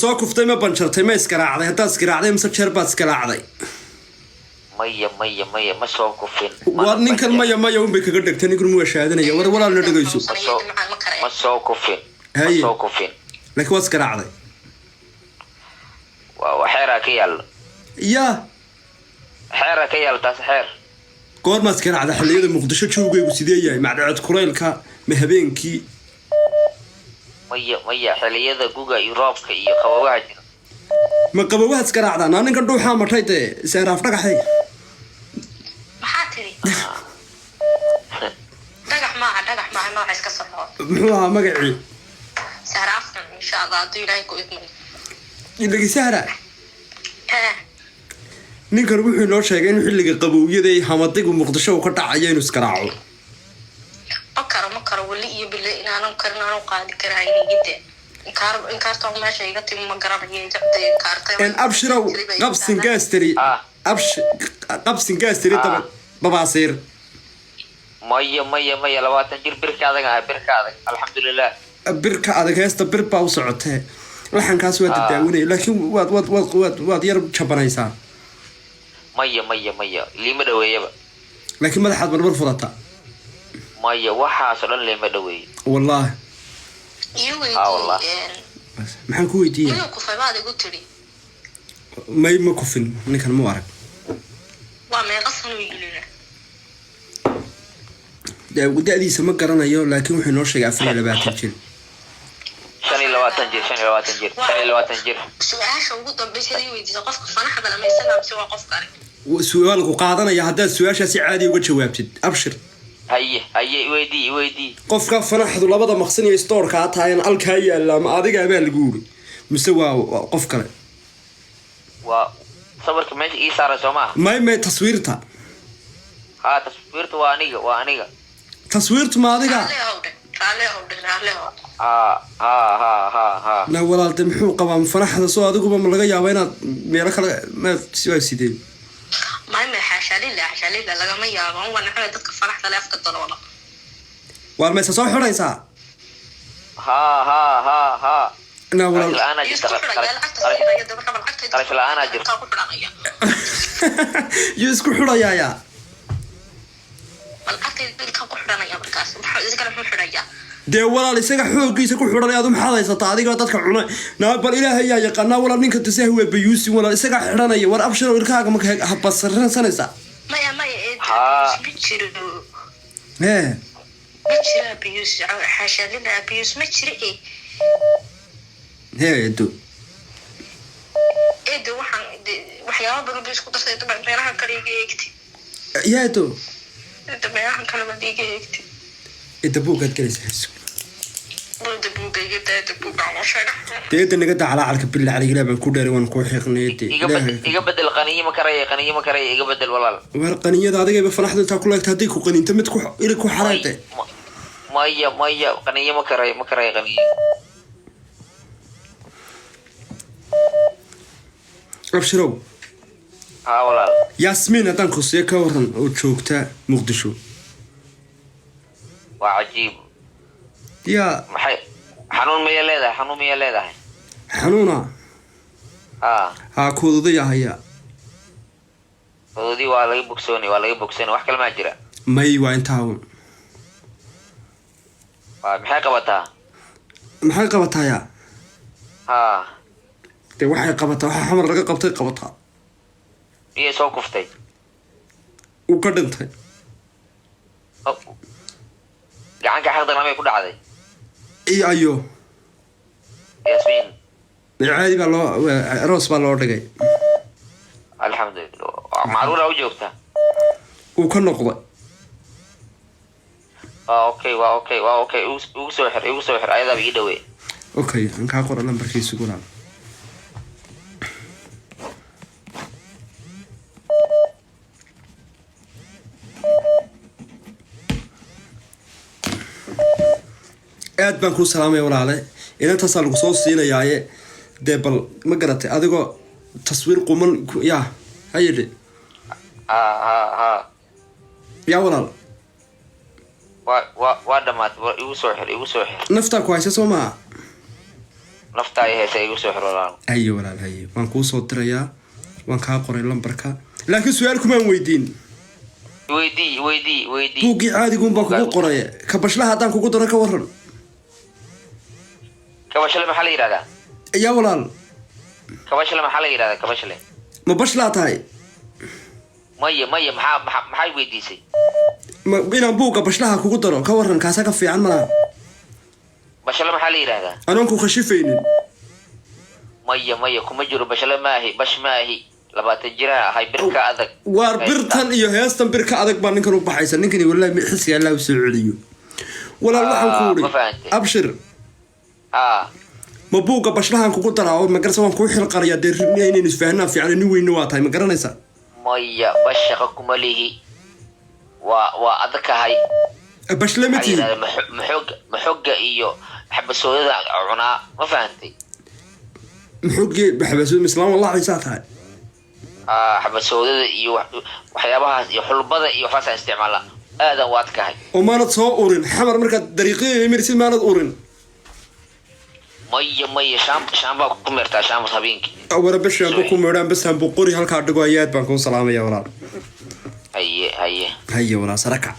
soo kuftay ma banjartay ma iskaraacday haddaad iskaraacday mise jeer baad iskaraacday maya ma soo kufin waa ninkan maya unbay kaga dhegtay ninkun mu shaadinaya war walaal la dhagayso ma soo kufin laakiin waad iskaraacday waa xeera ka yaal yaa xeera ka yaal taas xeer goormaad iskaraacday xilliyada muqdisho joogaygu sidee yahay macdacad kulaylka ma habeenkii maya xilliyada guga iyo roobka iyo qabowaha jira ma qabowaha iskaraacdaa naa ninkan dhuuxaa matay dee seeraaf dhagaxay maxaa tiri dhagax maaha nooca iska soo muxuu ahaa magacii seeraaftan insha allah hadduu ilaahay ku idmo ilagi sahra ninkan wuxuu inoo sheegay in xilliga qabowyada ay hamadigu muqdisho uu ka dhacayo inuu iskaraaco ma karo wali iyo bille inaanan karin aanan qaadi karahayn igide inkaarta meesha iga timi ma garanayo inkaarta abshirow qabsin gaastiri daba babaasiir maya 20 jir birka adag alxamdulillah birka adag heesta bir baa u socotee laxankaas waa dadaawinay laakiin waad yar jabanaysaa maya lima dhaweeyaba laakiin madaxaad barbar furata maya waxaas dhan lima dhaweey wallahi maxaan ku weydiiyay inuu ku faybaad igu tiri ma kufin ninkan mu arag waa meeqasan u yilina da'diisa ma garanayo laakiin wuxuu noo sheegay 24 jir 25 jir su'aasha ugu dambeysay weydiisay qofka fanaxda lama isaga amsi waa qofka arag su'aal ku qaadanaya haddaad su'aashaasi caadi uga jawaabtid abshir haye weydii qofka fanaxdu labada maqsin iyo store-ka taayeen alka yaala ma adiga baa lagu yiri mise waa qof kale waa sawirka meesha ii saaray Soomaa may taswiirta taswiirta waa aniga taswiirtu ma adiga la walaalta muxuu qabaa fanaxda soo adiguba ma laga yaabo inaad meelo kale ma sidee ما حاشا لما يابا وانا حنا dadka faraxda leh afka daloola war ma soo xoraysaa ha na walaal ana jirta isku xurayaa dee walaal isaga xoogiisa ku xidhan aad u maxadaysataa adiga dadka cunay bal ilaahay yaa yaqaana walaal ninka tasaah waa bayuusi walaal isaga xidhanaya war abshir irkaaga ma habasarsanaysa maya bijira bayuusi xaasha lina bayuus ma jira eedo waxyaabo badan bay isku dartay dabcan meelaha kale iga eegti yaado meelaha kale ma iga eegti buugaad galaysaa deeda naga dacala calka billah calayhi ilaa baan ku dheeray waan ku xiiqnay iga bedel qaniyo ma karay iga bedel walaal war qaniyada adigayba fanaxda intaa ku leegtay haddii ku qaniinta mid ku xaraaytay maya qaniyo ma karay qaniyo abshirow walaal yaasmiin haddaan kusiya ka waran oo joogta muqdisho waa cajiib yaa maxay xanuun miya leedahay xanuuna koodadaya haya koodadii waa laga bogsoonay wax kale maa jira may waa intaawn maxay qabataya dee waxay qabataa waxa xamar laga qabtay qabataa miyay soo kuftay uu ka dhintay gacanka xaqdarnamay ku dhacday ayo yaasmiin caadi baa roos baa loo dhigay alxamdulillah macruura u joogta uu ka noqday okay ugu soo xir ayadaaba ii dhawey okay aan kaa qora lambarkiisa gulaal aad baan kuu salaamaya walaale inantaasaa lagu soo siinayaaye dee bal ma garatay adigoo taswiir quman yaa hayidhi yaa walaal waa dhamaad igu soo xir naftaa ku haysa soo maa nafta ay heesay igu soo xir walaal haye walaal haye waan kuu soo dirayaa waan kaa qoray lambarka laakiin su'aal kuma weydiin weydii buugii caadigun baan kugu qoray ka bashlaha haddaan kugu daro ka waran kabashle maxaa la yiraahdaa yaa walaal kabashle maxaa la yiraahdaa kabashle ma bashlaa tahay maya maxay weydiisay inaan buugga bashlaha kugu daro ka waran kaasa ka fiican malaha bashle maxaa la yiraahdaa anoon ku khashifaynin maya kuma jiro bashle maahi bash maahi 20 jira ahay birka adag waar birtan iyo heestan birka adag baa ninkan u baxaysa ninkani wallahi xissi Allah u soo celiyo walaal waxaan ku uri abshir ma buugga bashlahan kugu daraa ma garsa waan ku xil qariya deerinay inay isfahanaa fiican in weyn waa tahay ma garanaysa maya bashaqa kuma lihi waa adkahay bashlamati maxoga iyo xabasooyada cunaa ma fahantay محوجي بحبسود مسلم والله عيساتها حبسودة iyo waxyaabahaas iyo xulbada iyo waxaas isticmaala aad waad ka hay وما نتصو أورين حمر مركز طريقية مرسي ما نت أورين مية شامبا كمرتا شامبا صابينك أول بس شامبا كمران بس هم بقوري هالكارد قايات بنكون سلامة يا ولاد هي هي ولا سركع